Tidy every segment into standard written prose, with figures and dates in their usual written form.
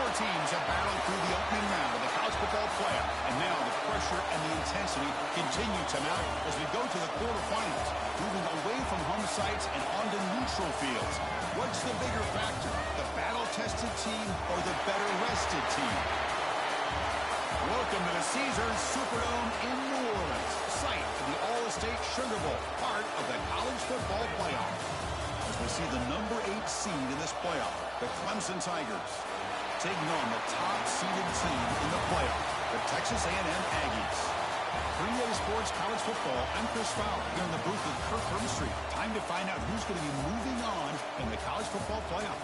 Four teams have battled through the opening round of the college football playoff, and now the pressure and the intensity continue to mount as we go to the quarterfinals, moving away from home sites and onto neutral fields. What's the bigger factor, the battle-tested team or the better-rested team? Welcome to the Caesars Superdome in New Orleans, site of the All-State Sugar Bowl, part of the college football playoff. As we see the number 8 seed in this playoff, the Clemson Tigers, taking on the top-seeded team in the playoff, the Texas A&M Aggies. 3A Sports College Football, I'm Chris Fowler, here in the booth with Kirk Hermstreet. Time to find out who's going to be moving on in the college football playoff.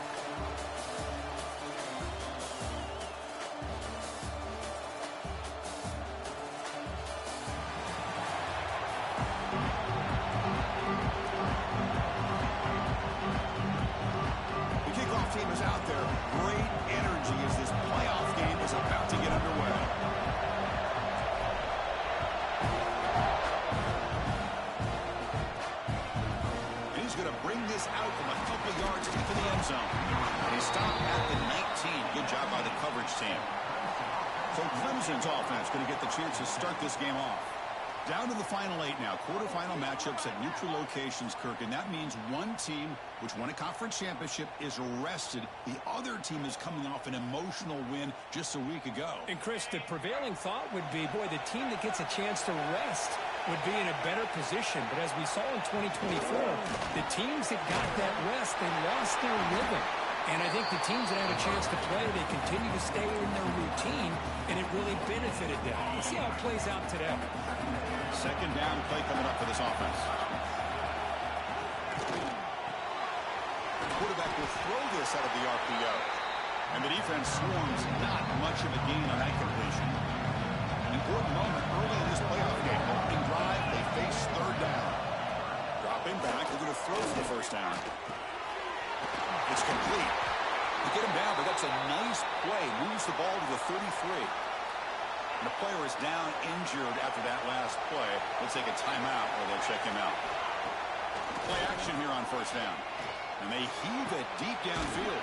Team is out there. Great energy as this playoff game is about to get underway. And he's going to bring this out from a couple yards deep in the end zone. And he stopped at the 19. Good job by the coverage team. So Clemson's offense going to get the chance to start this game off. Down to the final 8 now. Quarterfinal matchups at neutral locations, Kirk. And that means one team, which won a conference championship, is rested. The other team is coming off an emotional win just a week ago. And, Chris, the prevailing thought would be, boy, the team that gets a chance to rest would be in a better position. But as we saw in 2024, the teams that got that rest, they lost their rhythm. And I think the teams that had a chance to play, they continue to stay in their routine, and it really benefited them. Let's see how it plays out today. Second down play coming up for this offense. The quarterback will throw this out of the RPO. And the defense swarms not much of a gain on that completion. An important moment early in this playoff game. Opening drive, they face third down. Dropping back, they're going to throw for the first down. It's complete. They get him down, but that's a nice play. Moves the ball to the 33. And the player is down injured after that last play. They'll take a timeout or they'll check him out. Play action here on first down. And they heave it deep downfield.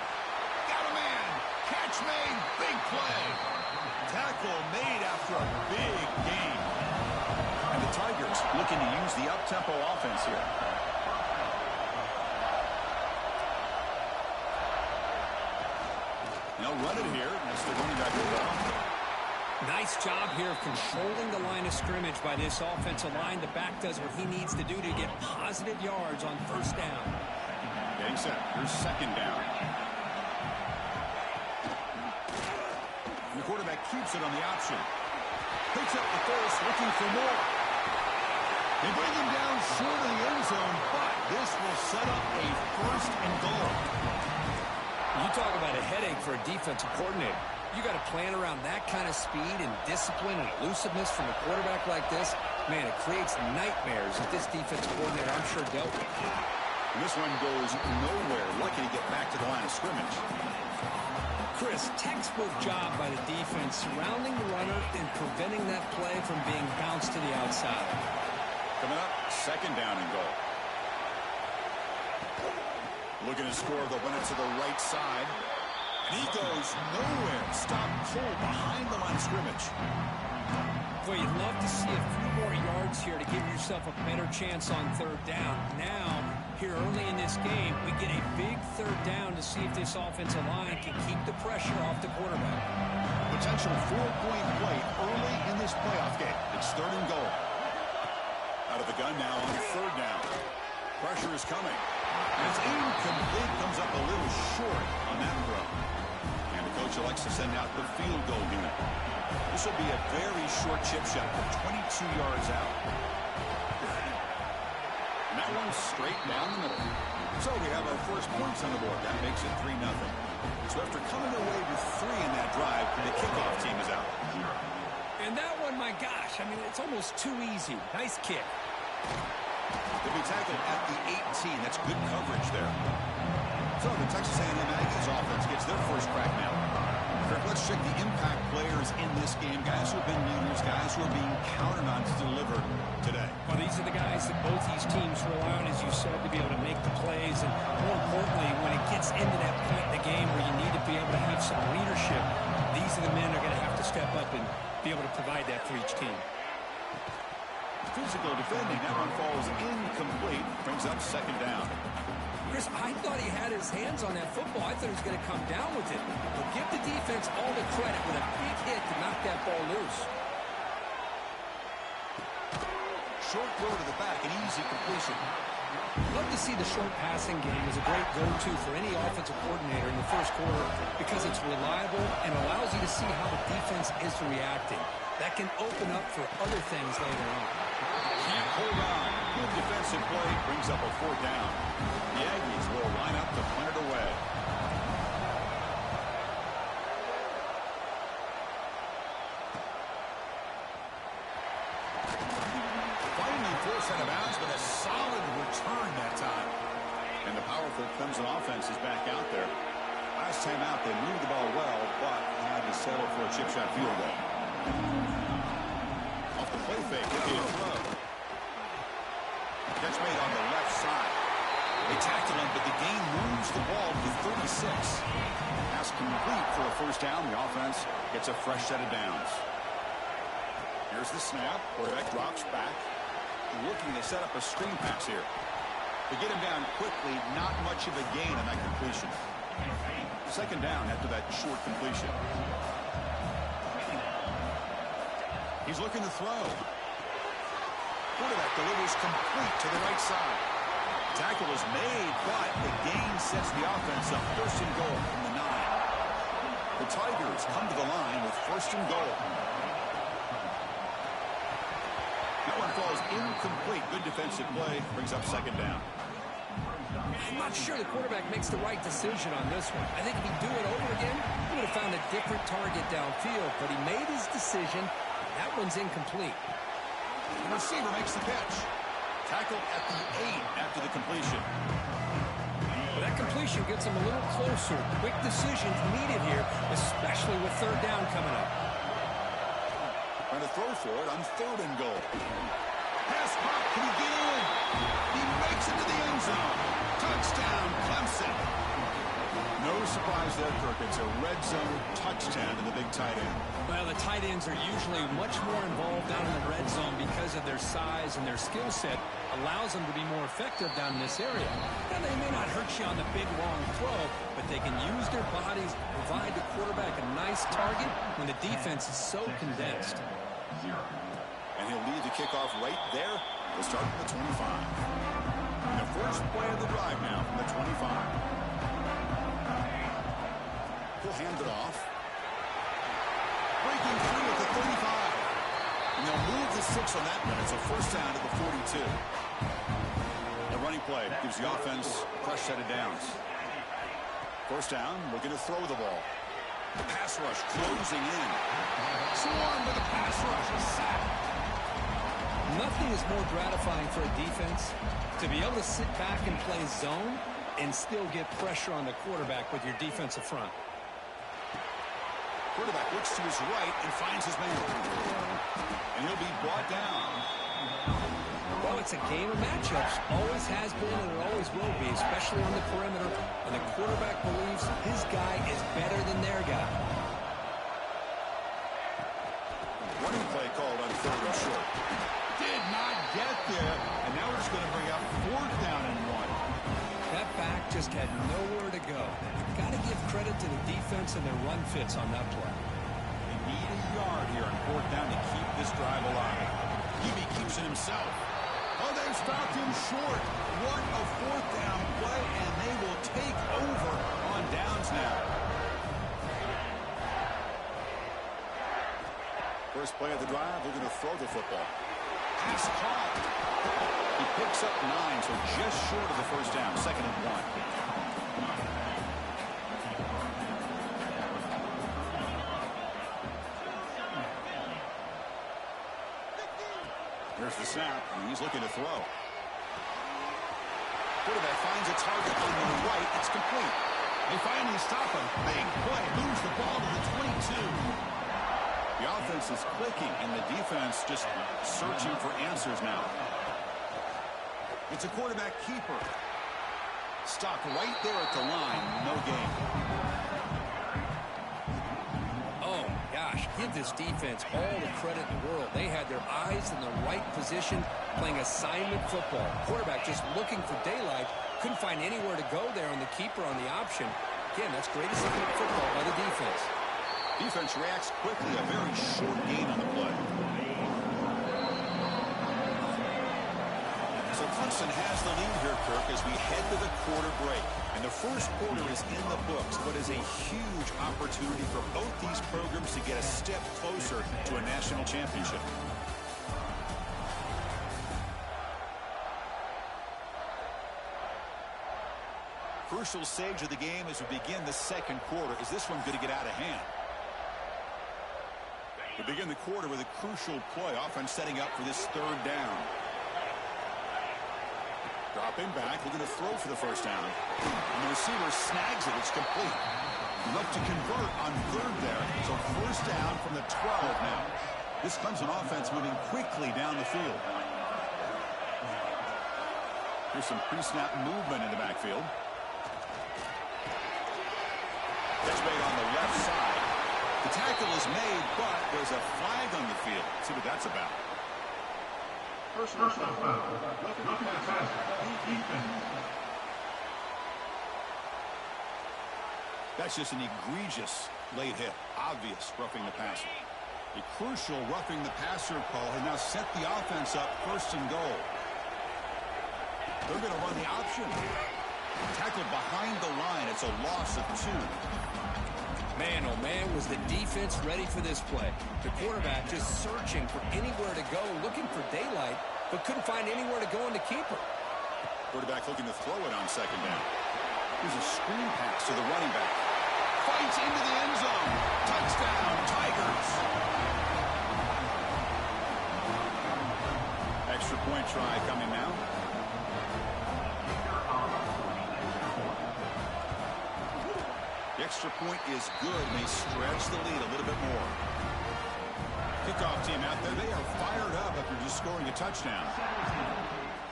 Got a man. Catch made. Big play. Tackle made after a big gain. And the Tigers looking to use the up-tempo offense here. They'll run it here. That's the running back around. Nice job here of controlling the line of scrimmage by this offensive line. The back does what he needs to do to get positive yards on first down. Getting set. Here's second down. And the quarterback keeps it on the option. Picks up the first, looking for more. They bring him down short of the end zone, but this will set up a first and goal. You talk about a headache for a defensive coordinator. You got to plan around that kind of speed and discipline and elusiveness from a quarterback like this. Man, it creates nightmares that this defensive coordinator, I'm sure, dealt with. And this one goes nowhere. Lucky to get back to the line of scrimmage. Chris, textbook job by the defense surrounding the runner and preventing that play from being bounced to the outside. Coming up, second down and goal. Looking to score, they'll run it to the right side. And he goes nowhere. Stop cold behind the line of scrimmage. Boy, you'd love to see a few more yards here to give yourself a better chance on third down. Now, here early in this game, we get a big third down to see if this offensive line can keep the pressure off the quarterback. Potential 4-point play early in this playoff game. It's third and goal. Out of the gun now on third down. Pressure is coming. And it's incomplete. Comes up a little short on that throw. And the coach elects to send out the field goal unit. This will be a very short chip shot from 22 yards out. And that one's straight down the middle. So we have our first points on the board. That makes it 3-0. So after coming away with 3 in that drive, the kickoff team is out. And that one, my gosh, I mean, it's almost too easy. Nice kick. They'll be tackled at the 18. That's good coverage there. So the Texas A&M Aggies offense gets their first crack now. Kirk, let's check the impact players in this game, guys who have been leaders, guys who are being counted on to deliver today. Well, these are the guys that both these teams rely on, as you said, to be able to make the plays. And more importantly, when it gets into that point in the game where you need to be able to have some leadership, these are the men that are going to have to step up and be able to provide that for each team. Physical defending. That one falls incomplete. Brings up second down. Chris, I thought he had his hands on that football. I thought he was going to come down with it. But give the defense all the credit with a big hit to knock that ball loose. Short throw to the back, an easy completion. Love to see the short passing game as a great go-to for any offensive coordinator in the first quarter because it's reliable and allows you to see how the defense is reacting. That can open up for other things later on. Can't hold on. Good defensive play brings up a fourth down. The Aggies will line up to punt it away. Finally forced out of bounds, but a solid return that time. And the powerful Clemson offense is back out there. Last time out, they moved the ball well, but had to settle for a chip shot field goal. Off the play fake, it'll be a throw. Catch made on the left side. They tackle him, but the gain moves the ball to 36. Pass complete for a first down. The offense gets a fresh set of downs. Here's the snap. Quarterback drops back. Looking to set up a screen pass here. To get him down quickly, not much of a gain on that completion. Second down after that short completion. He's looking to throw. Quarterback delivers complete to the right side. Tackle is made, but the gain sets the offense up. First and goal from the 9. The Tigers come to the line with first and goal. That one falls incomplete. Good defensive play. Brings up second down. I'm not sure the quarterback makes the right decision on this one. I think if he'd do it over again, he would have found a different target downfield. But he made his decision. That one's incomplete. The receiver makes the catch. Tackled at the 8 after the completion. Well, that completion gets him a little closer. Quick decisions needed here, especially with third down coming up. Trying to throw for it on third and goal. Pass pop. Can he get in? He makes it to the end zone. Touchdown, Clemson. No surprise there, Kirk. It's a red zone touchdown to the big tight end. Well, the tight ends are usually much more involved down in the red zone because of their size and their skill set allows them to be more effective down in this area. Now, they may not hurt you on the big, long throw, but they can use their bodies to provide the quarterback a nice target when the defense is so condensed. And he'll lead the kickoff right there. We'll start from the 25. And the first play of the drive now from the 25. He'll hand it off. Breaking through at the 35. And they'll move the 6 on that one. It's a first down to the 42. The running play gives the offense a fresh set of downs. First down, looking to throw the ball. Pass rush closing in. Swarm with a pass rush. A sack. Nothing is more gratifying for a defense to be able to sit back and play zone and still get pressure on the quarterback with your defensive front. Quarterback looks to his right and finds his man. And he'll be brought down. Well, it's a game of matchups. Always has been and it always will be, especially on the perimeter. And the quarterback believes his guy is better than their guy. Running play called on third and short. Did not get there. And now we're just going to bring up fourth down and 1. That back just had nowhere to go. Got to give credit to the defense and their run fits on that play. They need a yard here on fourth down to keep this drive alive. Hebe keeps it himself. Oh, they've stopped him short. What a fourth down play, and they will take over on downs now. First play of the drive, they're going to throw the football. Pass caught. He picks up 9, so just short of the first down. Second and 1. Here's the snap, and he's looking to throw. Quarterback finds a target on the right. It's complete. They finally stop him. Big play. Moves the ball to the 22. offense is clicking, and the defense just searching for answers now. It's a quarterback keeper. Stopped right there at the line. No gain. Oh, my gosh. Give this defense all the credit in the world. They had their eyes in the right position, playing assignment football. Quarterback just looking for daylight. Couldn't find anywhere to go there on the keeper on the option. Again, that's great assignment football by the defense. Defense reacts quickly. A very short gain on the play. So Clemson has the lead here, Kirk, as we head to the quarter break. And the first quarter is in the books, but is a huge opportunity for both these programs to get a step closer to a national championship. Crucial stage of the game as we begin the second quarter. Is this one going to get out of hand? We begin the quarter with a crucial play. Offense setting up for this third down. Dropping back, looking to throw for the first down. And the receiver snags it. It's complete. Look to convert on third there. So first down from the 12 now. This Clemson offense moving quickly down the field. Here's some pre-snap movement in the backfield. Catch made on the left side. The tackle is made, but there's a flag on the field. Let's see what that's about. Personal foul. Roughing the passer. That's just an egregious late hit. Obvious roughing the passer. A crucial roughing the passer call has now set the offense up first and goal. They're going to run the option. Tackled behind the line. It's a loss of 2. Man, oh man, was the defense ready for this play. The quarterback just searching for anywhere to go, looking for daylight, but couldn't find anywhere to go in the keeper. Quarterback looking to throw it on second down. Here's a screen pass to the running back. Fights into the end zone. Touchdown, Tigers. Extra point try coming now. The extra point is good, and they stretch the lead a little bit more. Kickoff team out there, they are fired up after just scoring a touchdown.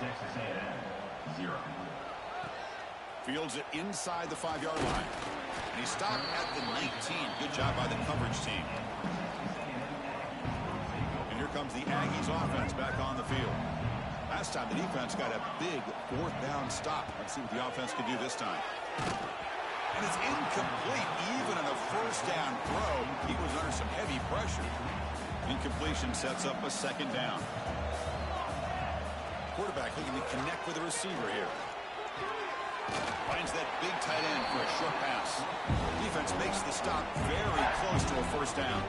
Texas A&M, 0. Fields it inside the 5-yard line. And he stopped at the 19. Good job by the coverage team. And here comes the Aggies offense back on the field. Last time the defense got a big fourth down stop. Let's see what the offense can do this time. And it's incomplete. Even on a first down throw, he was under some heavy pressure. Incompletion sets up a second down. Quarterback looking to connect with the receiver here. Finds that big tight end for a short pass. Defense makes the stop very close to a first down.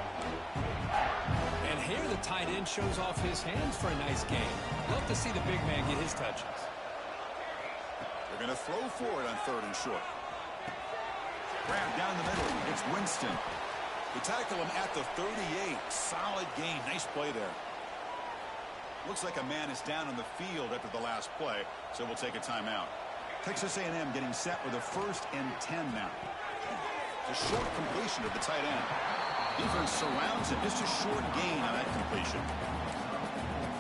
And here the tight end shows off his hands for a nice game. Love to see the big man get his touches. They're going to throw for it on third and short. Grab down the middle. It's Winston. They tackle him at the 38. Solid gain. Nice play there. Looks like a man is down on the field after the last play, so we'll take a timeout. Texas A&M getting set with a 1st and 10 now. It's a short completion of the tight end. Defense surrounds him. Just a short gain on that completion.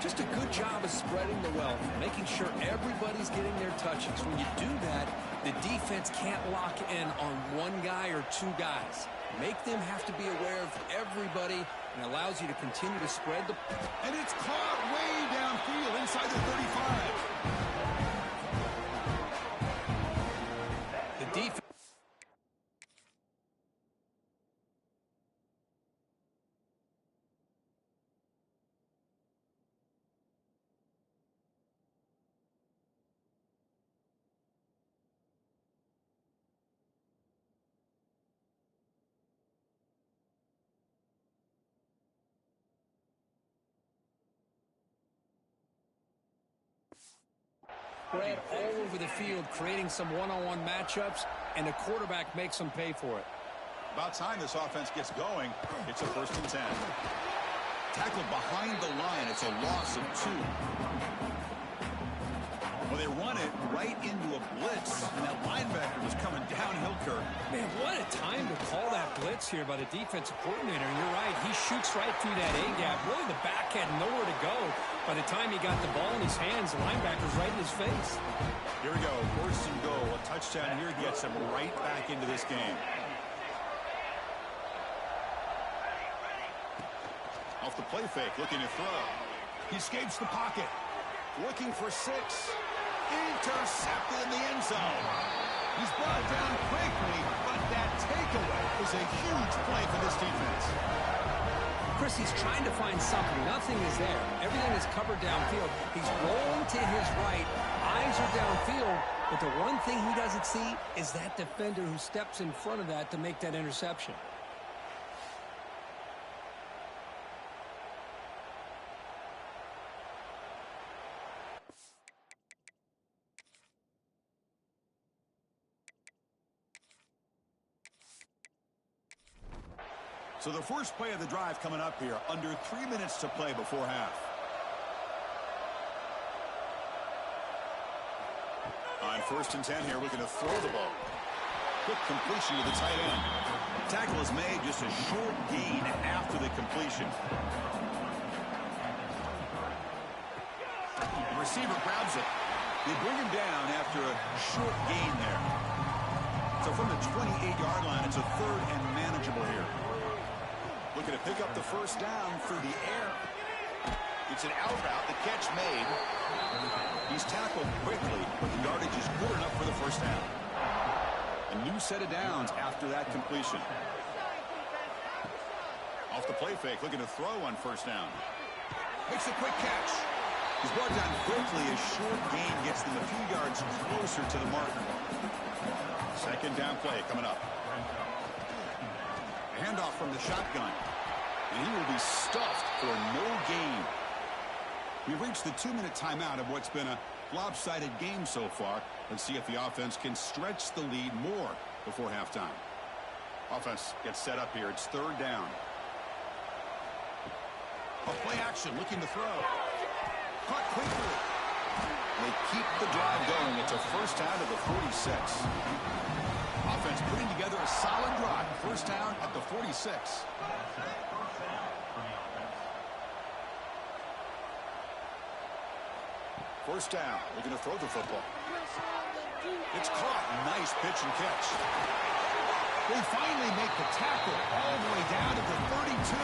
Just a good job of spreading the wealth, making sure everybody's getting their touches. When you do that, the defense can't lock in on one guy or two guys. Make them have to be aware of everybody, and allows you to continue to spread the... And it's caught way downfield inside the 35. The defense... spread all over the field, creating some one-on-one matchups, and the quarterback makes them pay for it. About time this offense gets going. It's a 1st and 10. Tackled behind the line. It's a loss of 2. Well, they run it right into a blitz, and that linebacker was coming downhill, Kirk. Man, what a time to call that blitz here by the defensive coordinator. And you're right, he shoots right through that A-gap. Really, the back had nowhere to go. By the time he got the ball in his hands, the linebacker's right in his face. Here we go, first and goal. A touchdown here gets him right back into this game. Off the play fake, looking to throw. He escapes the pocket. Looking for 6. Intercepted in the end zone. He's brought down quickly, but that takeaway is a huge play for this defense. Chris, he's trying to find something. Nothing is there. Everything is covered downfield. He's rolling to his right. Eyes are downfield. But the one thing he doesn't see is that defender who steps in front of that to make that interception. So the first play of the drive coming up here, under 3 minutes to play before half. On 1st and 10 here, looking to throw the ball. Quick completion to the tight end. Tackle is made, just a short gain after the completion. The receiver grabs it. They bring him down after a short gain there. So from the 28-yard line, it's a 3rd and manageable here. Looking to pick up the first down through the air. It's an out route, the catch made. He's tackled quickly, but the yardage is good enough for the first down. A new set of downs after that completion. Off the play fake, looking to throw on first down. Makes a quick catch. He's brought down quickly. A short gain gets them a few yards closer to the mark. Second down play coming up. A handoff from the shotgun. And he will be stuffed for no gain. We've reached the 2-minute timeout of what's been a lopsided game so far. Let's see if the offense can stretch the lead more before halftime. Offense gets set up here. It's 3rd down. A play action, looking to throw. Caught quickly. They keep the drive going. It's a first down to the 46. Offense putting together a solid drive. First down at the 46. First down, looking to throw the football. It's caught. Nice pitch and catch. They finally make the tackle all the way down to the 32.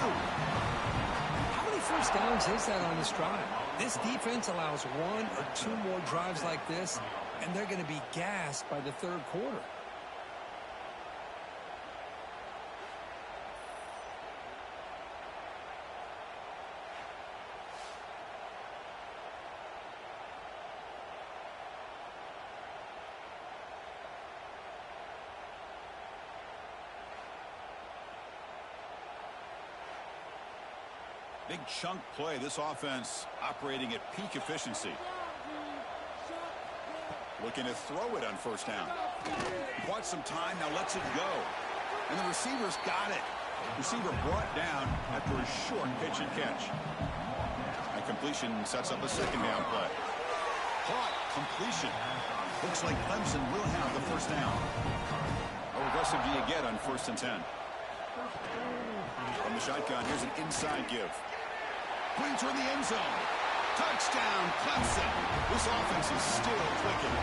How many first downs is that on this drive? This defense allows 1 or 2 more drives like this, and they're going to be gassed by the 3rd quarter. Big chunk play. This offense operating at peak efficiency. Looking to throw it on first down. Caught some time, now lets it go. And the receiver's got it. Receiver brought down after a short pitch and catch. And completion sets up a second down play. Caught. Completion. Looks like Clemson will have the first down. How aggressive do you get on 1st and 10? From the shotgun, here's an inside give. Putting toward the end zone. Touchdown, Clemson. This offense is still clicking.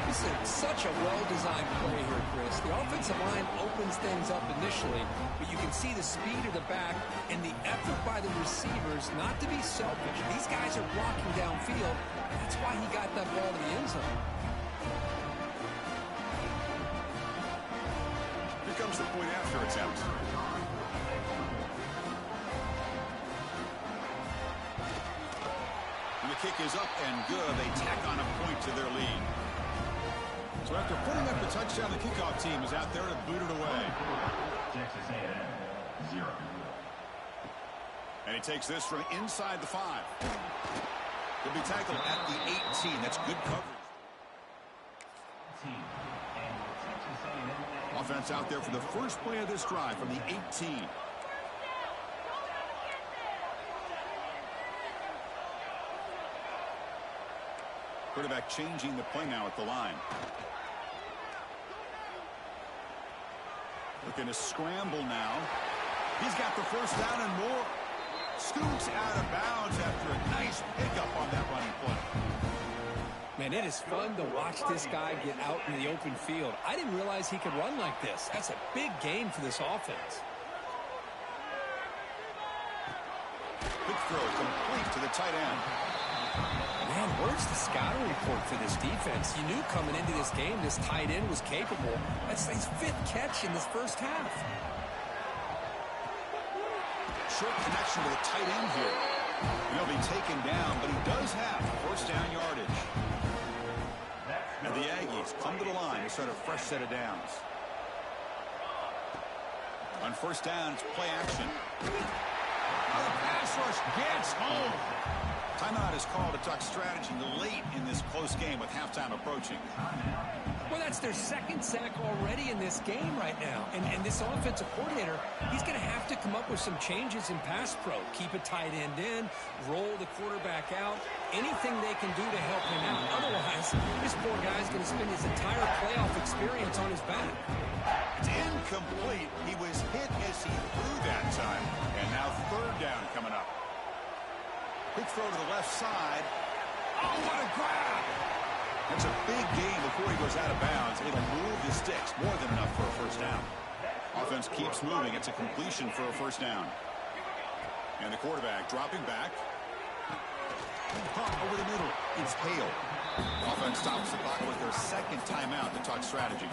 This is such a well-designed play here, Chris. The offensive line opens things up initially, but you can see the speed of the back and the effort by the receivers not to be selfish. These guys are blocking downfield. That's why he got that ball to the end zone. Here comes the point after attempt. And the kick is up and good. They tack on a point to their lead. So after putting up the touchdown, the kickoff team is out there to boot it away. Texas A&M, 0. And he takes this from inside the 5. He'll be tackled at the 18. That's good coverage. Offense out there for the first play of this drive from the 18. Quarterback changing the play now at the line. Looking to scramble now. He's got the first down and more. Scoots out of bounds after a nice pickup on that running play. Man, it is fun to watch this guy get out in the open field. I didn't realize he could run like this. That's a big gain for this offense. Quick throw complete to the tight end. Man, where's the scouting report for this defense? You knew coming into this game this tight end was capable. That's his 5th catch in this first half. Short connection to the tight end here. He'll be taken down, but he does have first down yardage. And the Aggies come to the line to start a fresh set of downs. On first down, it's play action. The pass rush gets home. Timeout is called to talk strategy late in this close game with halftime approaching. Well, that's their 2nd sack already in this game right now. And this offensive coordinator, he's going to have to come up with some changes in pass pro. Keep a tight end in, roll the quarterback out, anything they can do to help him out. Otherwise, this poor guy's going to spend his entire playoff experience on his back. It's incomplete. He was hit as he threw that time. And now 3rd down coming up. Quick throw to the left side. Oh, what a grab! That's a big gain before he goes out of bounds. It'll move the sticks more than enough for a first down. Offense keeps moving. It's a completion for a first down. And the quarterback dropping back. Pump over the middle. It's Hale. Offense stops the clock with their 2nd timeout to talk strategy.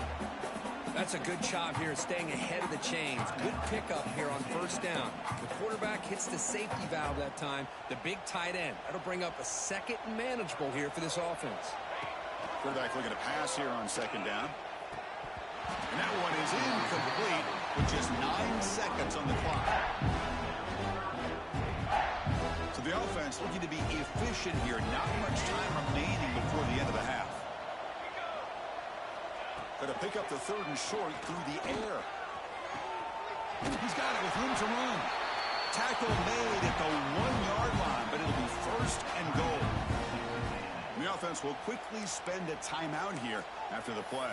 That's a good job here staying ahead of the chains. Good pickup here on first down. The quarterback hits the safety valve that time. The big tight end. That'll bring up a 2nd and manageable here for this offense. Quarterback looking to pass here on 2nd down. And that one is incomplete with just 9 seconds on the clock. So the offense looking to be efficient here. Not much time remaining before the end of the half. Going to pick up the 3rd and short through the air. He's got it with room to run. Tackle made at the 1-yard line, but it'll be 1st and goal. The offense will quickly spend a timeout here after the play.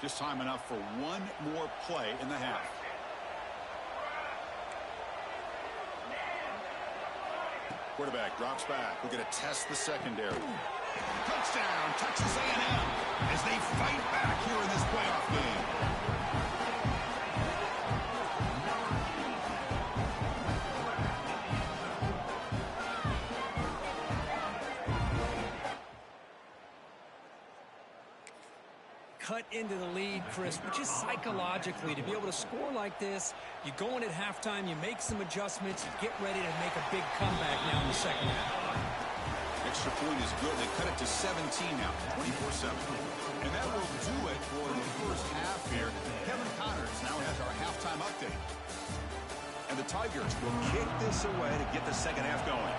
Just time enough for one more play in the half. Quarterback drops back. We're going to test the secondary. Touchdown, Texas A&M, as they fight back here in this playoff game. Cut into the lead, Chris, but just psychologically, to be able to score like this, you go in at halftime, you make some adjustments, you get ready to make a big comeback now in the second half. Extra point is good. They cut it to 17 now, 24-7. And that will do it for the first half here. Kevin Connors now has our halftime update. And the Tigers will kick this away to get the second half going.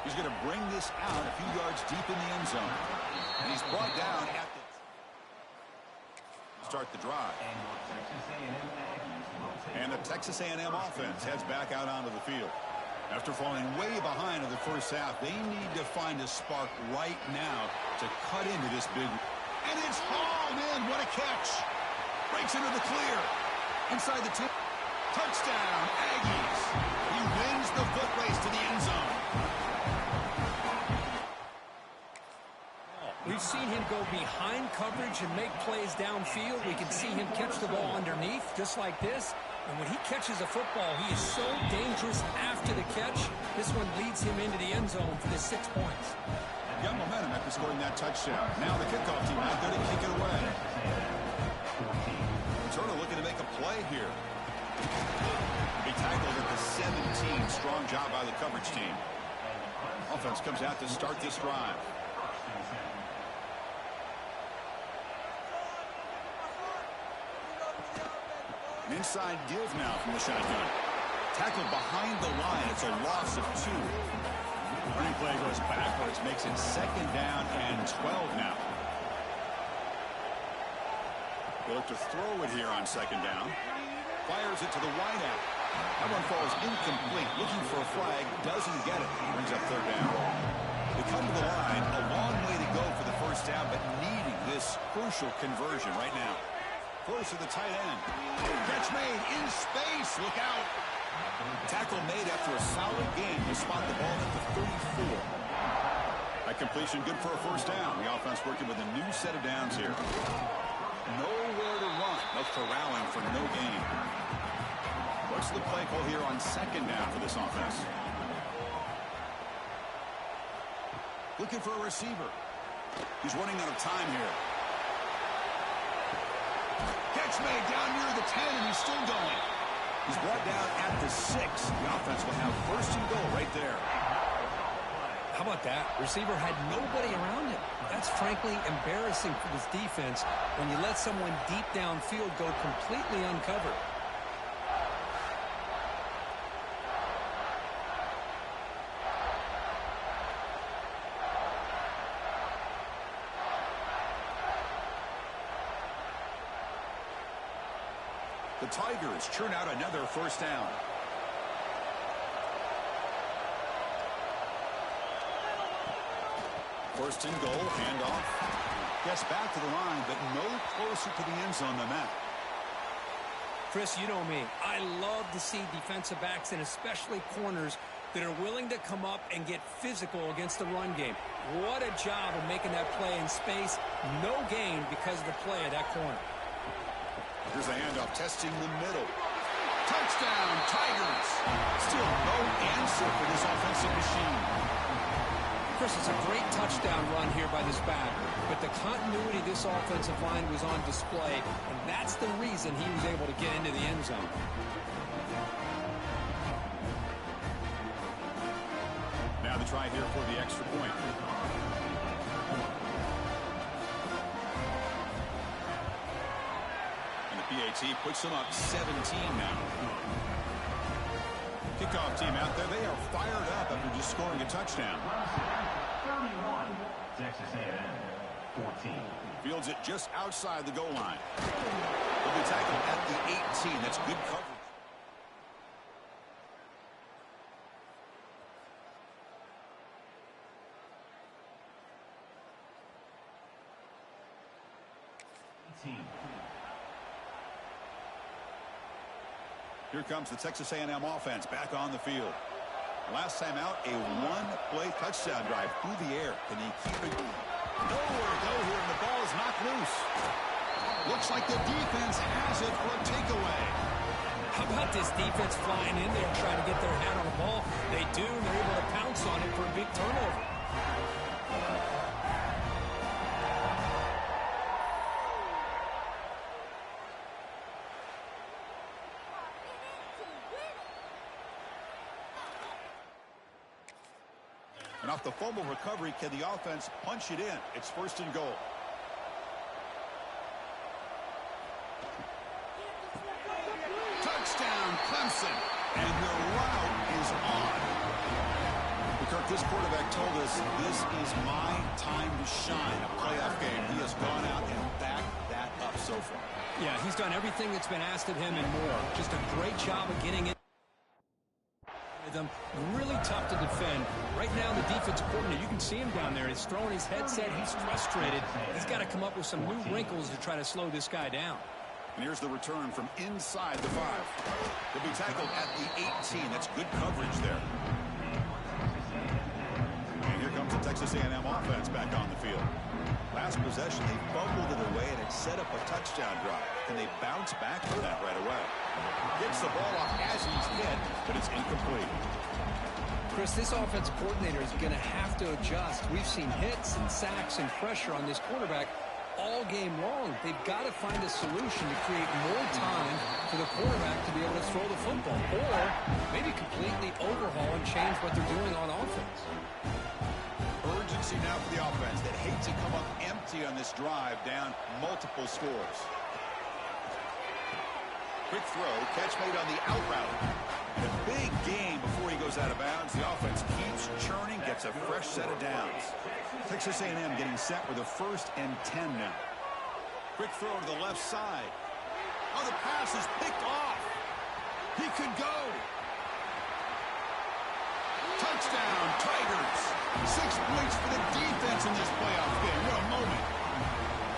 He's going to bring this out a few yards deep in the end zone. And he's brought down at the start the drive. And the Texas A&M offense heads back out onto the field. After falling way behind in the first half, they need to find a spark right now to cut into this big. And it's hauled in. What a catch. Breaks into the clear. Inside the 10. Touchdown, Aggies. He wins the foot race to the end zone. We've seen him go behind coverage and make plays downfield. We can see him catch the ball underneath, just like this. And when he catches a football, he is so dangerous after the catch. This one leads him into the end zone for the 6 points. Got momentum after scoring that touchdown. Now the kickoff team out there to kick it away. Turner looking to make a play here. Be tackled at the 17. Strong job by the coverage team. Offense comes out to start this drive. An inside give now from the shotgun. Tackled behind the line. It's a loss of 2. Running play goes backwards, makes it 2nd down and 12 now. They look to throw it here on second down. Fires it to the wideout. That one falls incomplete. Looking for a flag. Doesn't get it. Brings up third down. They come to the line. A long way to go for the first down, but needing this crucial conversion right now. Close to the tight end. Catch made in space. Look out. Tackle made after a solid game to spot the ball at the 34. That completion good for a first down. The offense working with a new set of downs here. Nowhere to run. No corralling for no gain. What's the play call here on second down for this offense? Looking for a receiver. He's running out of time here. Catch made down near the 10, and he's still going. He's brought down at the 6. The offense will have first and goal right there. How about that? Receiver had nobody around him. That's frankly embarrassing for this defense when you let someone deep downfield go completely uncovered. The Tigers churn out another first down. First and goal, handoff. Gets back to the line, but no closer to the end zone than that. Chris, you know me. I love to see defensive backs and especially corners that are willing to come up and get physical against the run game. What a job of making that play in space. No gain because of the play of that corner. Here's a handoff, testing the middle. Touchdown, Tigers. Still no answer for this offensive machine. Chris, it's a great touchdown run here by this back, but the continuity of this offensive line was on display, and that's the reason he was able to get into the end zone. Now the try here for the extra point. PAT puts them up 17 now. Kickoff team out there. They are fired up after just scoring a touchdown. 31. Texas A&M 14. Fields it just outside the goal line. Will be tackled at the 18. That's good coverage. Here comes the Texas A&M offense back on the field. Last time out, a one-play touchdown drive through the air. Can he keep it? Nowhere to go here, and the ball is knocked loose. Looks like the defense has it for a takeaway. How about this defense flying in there trying to get their hand on the ball? They do, and they're able to pounce on it for a big turnover. And off the fumble recovery, can the offense punch it in? It's first and goal. Touchdown, Clemson. And the route is on. Kirk, this quarterback told us this is my time to shine. A playoff game. He has gone out and backed that up so far. Yeah, he's done everything that's been asked of him and more. Just a great job of getting it. Them really tough to defend. Right now, the defensive coordinator, you can see him down there. He's throwing his headset. He's frustrated. He's got to come up with some new wrinkles to try to slow this guy down. And here's the return from inside the 5. He'll be tackled at the 18. That's good coverage there. And here comes the Texas A&M offense back on the field. Last possession, they fumbled it away, and it set up a touchdown drive. Can they bounce back from that right away? Gets the ball off as he's hit, but it's incomplete. Chris, this offensive coordinator is going to have to adjust. We've seen hits and sacks and pressure on this quarterback all game long. They've got to find a solution to create more time for the quarterback to be able to throw the football, or maybe completely overhaul and change what they're doing on offense. Urgency now for the offense that hate to come up empty on this drive, down multiple scores. Quick throw, catch made on the out route. A big game before he goes out of bounds. The offense keeps churning, gets a fresh set of downs. Texas A&M getting set with a 1st and 10 now. Quick throw to the left side. Oh, the pass is picked off. He could go. Touchdown, Tigers. 6 points for the defense in this playoff game. What a moment.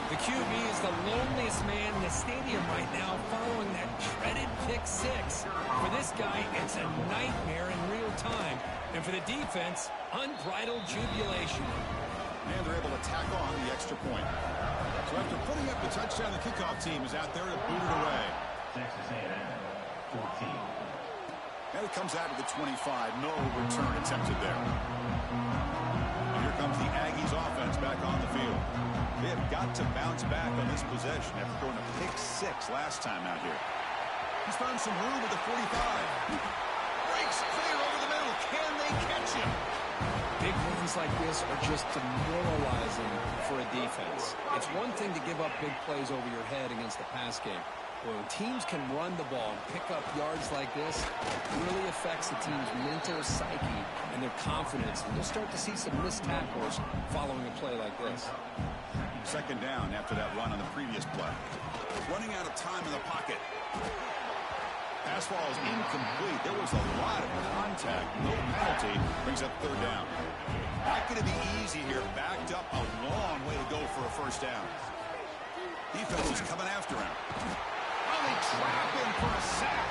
The QB is the loneliest man in the stadium right now following that dreaded pick six. For this guy, it's a nightmare in real time. And for the defense, unbridled jubilation. And they're able to tack on the extra point. So after putting up the touchdown, the kickoff team is out there to boot it away. Texas A&M, 14. And it comes out of the 25. No return attempted there. And here comes the Aggies offense back on the field. They have got to bounce back on this possession after throwing a pick six last time out here. He's found some room at the 45. Breaks clear over the middle. Can they catch him? Big runs like this are just demoralizing for a defense. It's one thing to give up big plays over your head against the pass game. When teams can run the ball and pick up yards like this, it really affects the team's mental psyche and their confidence. And you'll start to see some missed tackles following a play like this. Second down after that run on the previous play. Running out of time in the pocket. Pass ball is incomplete. There was a lot of contact. No penalty. Brings up third down. Not going to be easy here. Backed up a long way to go for a first down. Defense is coming after him. Oh, they trap him for a sack.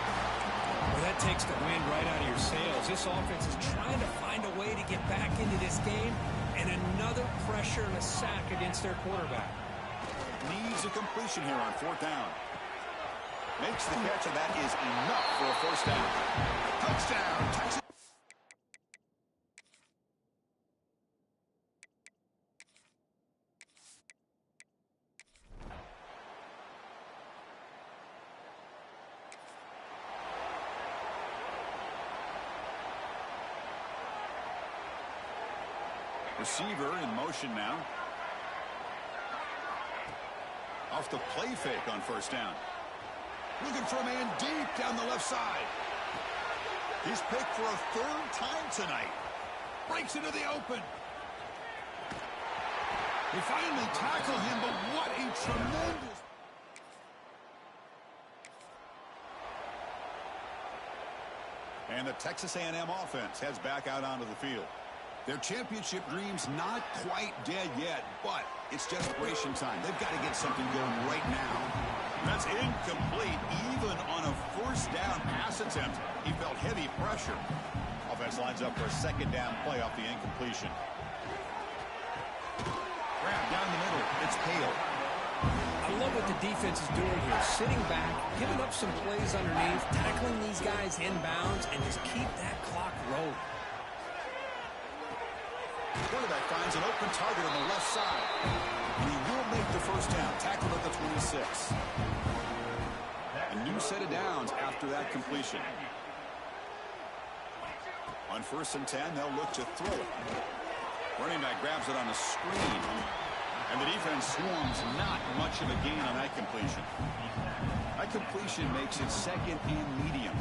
Well, that takes the wind right out of your sails. This offense is trying to find a way to get back into this game, and another pressure and a sack against their quarterback. Needs a completion here on fourth down. Makes the catch, and that is enough for a first down. Touchdown, Texas. Receiver in motion now. Off the play fake on first down. Looking for a man deep down the left side. He's picked for a third time tonight. Breaks into the open. They finally tackle him, but what a tremendous... And the Texas A&M offense heads back out onto the field. Their championship dreams not quite dead yet, but it's desperation time. They've got to get something going right now. That's incomplete, even on a first down pass attempt. He felt heavy pressure. Offense lines up for a second down play off the incompletion. Grab down the middle. It's Hale. I love what the defense is doing here. Sitting back, giving up some plays underneath, tackling these guys inbounds, and just keep that clock rolling. Quarterback finds an open target on the left side. And he will make the first down. Tackled at the 26. A new set of downs after that completion. On 1st and 10, they'll look to throw it. Running back grabs it on the screen. And the defense swarms not much of a gain on that completion. That completion makes it second and medium.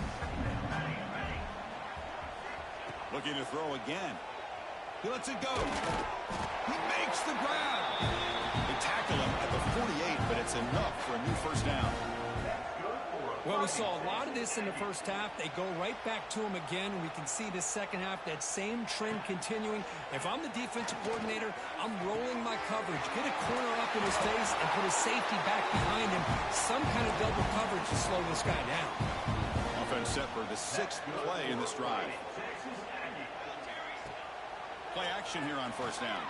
Looking to throw again. He lets it go. He makes the grab. They tackle him at the 48, but it's enough for a new first down. Well, we saw a lot of this in the first half. They go right back to him again. We can see the second half, that same trend continuing. If I'm the defensive coordinator, I'm rolling my coverage. Get a corner up in his face and put his safety back behind him. Some kind of double coverage to slow this guy down. Offense set for the 6th play in this drive. Play action here on first down.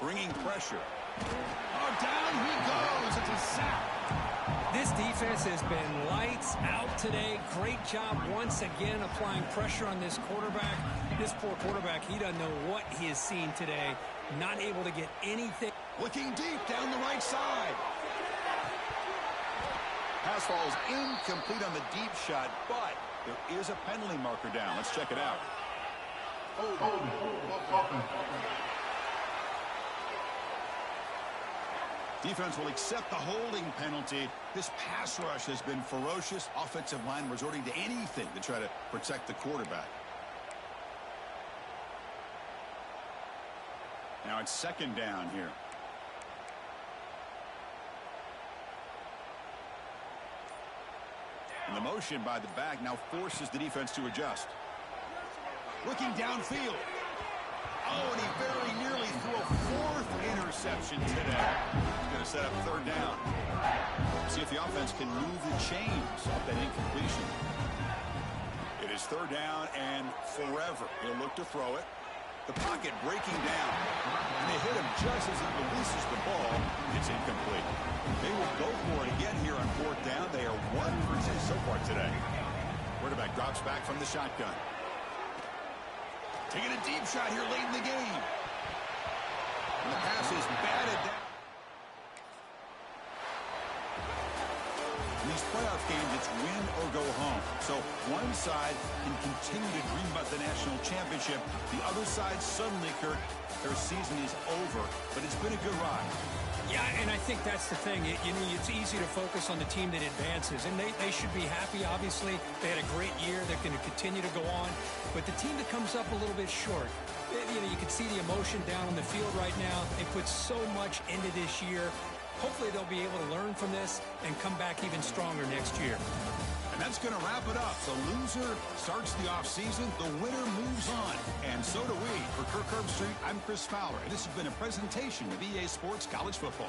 Bringing pressure. Oh, down he goes. It's a sack. This defense has been lights out today. Great job once again applying pressure on this quarterback. This poor quarterback, he doesn't know what he has seen today. Not able to get anything. Looking deep down the right side. Pass falls incomplete on the deep shot, but there is a penalty marker down. Let's check it out. Defense will accept the holding penalty. This pass rush has been ferocious. Offensive line resorting to anything to try to protect the quarterback. Now it's second down here. And the motion by the back now forces the defense to adjust. Looking downfield. Oh, and he very nearly threw a 4th interception today. He's going to set up 3rd down. See if the offense can move the chains off that incompletion. It is 3rd down and forever. He'll look to throw it. The pocket breaking down. And they hit him just as he releases the ball. It's incomplete. They will go for it again here on 4th down. They are 1 for 2 so far today. Quarterback drops back from the shotgun. Taking a deep shot here late in the game. And the pass is batted down. In these playoff games, it's win or go home. So one side can continue to dream about the national championship. The other side suddenly, Kirk, their season is over. But it's been a good ride. Yeah, and I think that's the thing. It's easy to focus on the team that advances, and they should be happy, obviously. They had a great year. They're going to continue to go on. But the team that comes up a little bit short, you can see the emotion down on the field right now. They put so much into this year. Hopefully they'll be able to learn from this and come back even stronger next year. And that's going to wrap it up. The loser starts the offseason. The winner moves on. And so do we. For Kirk Herbstreit, I'm Chris Fowler. And this has been a presentation of EA Sports College Football.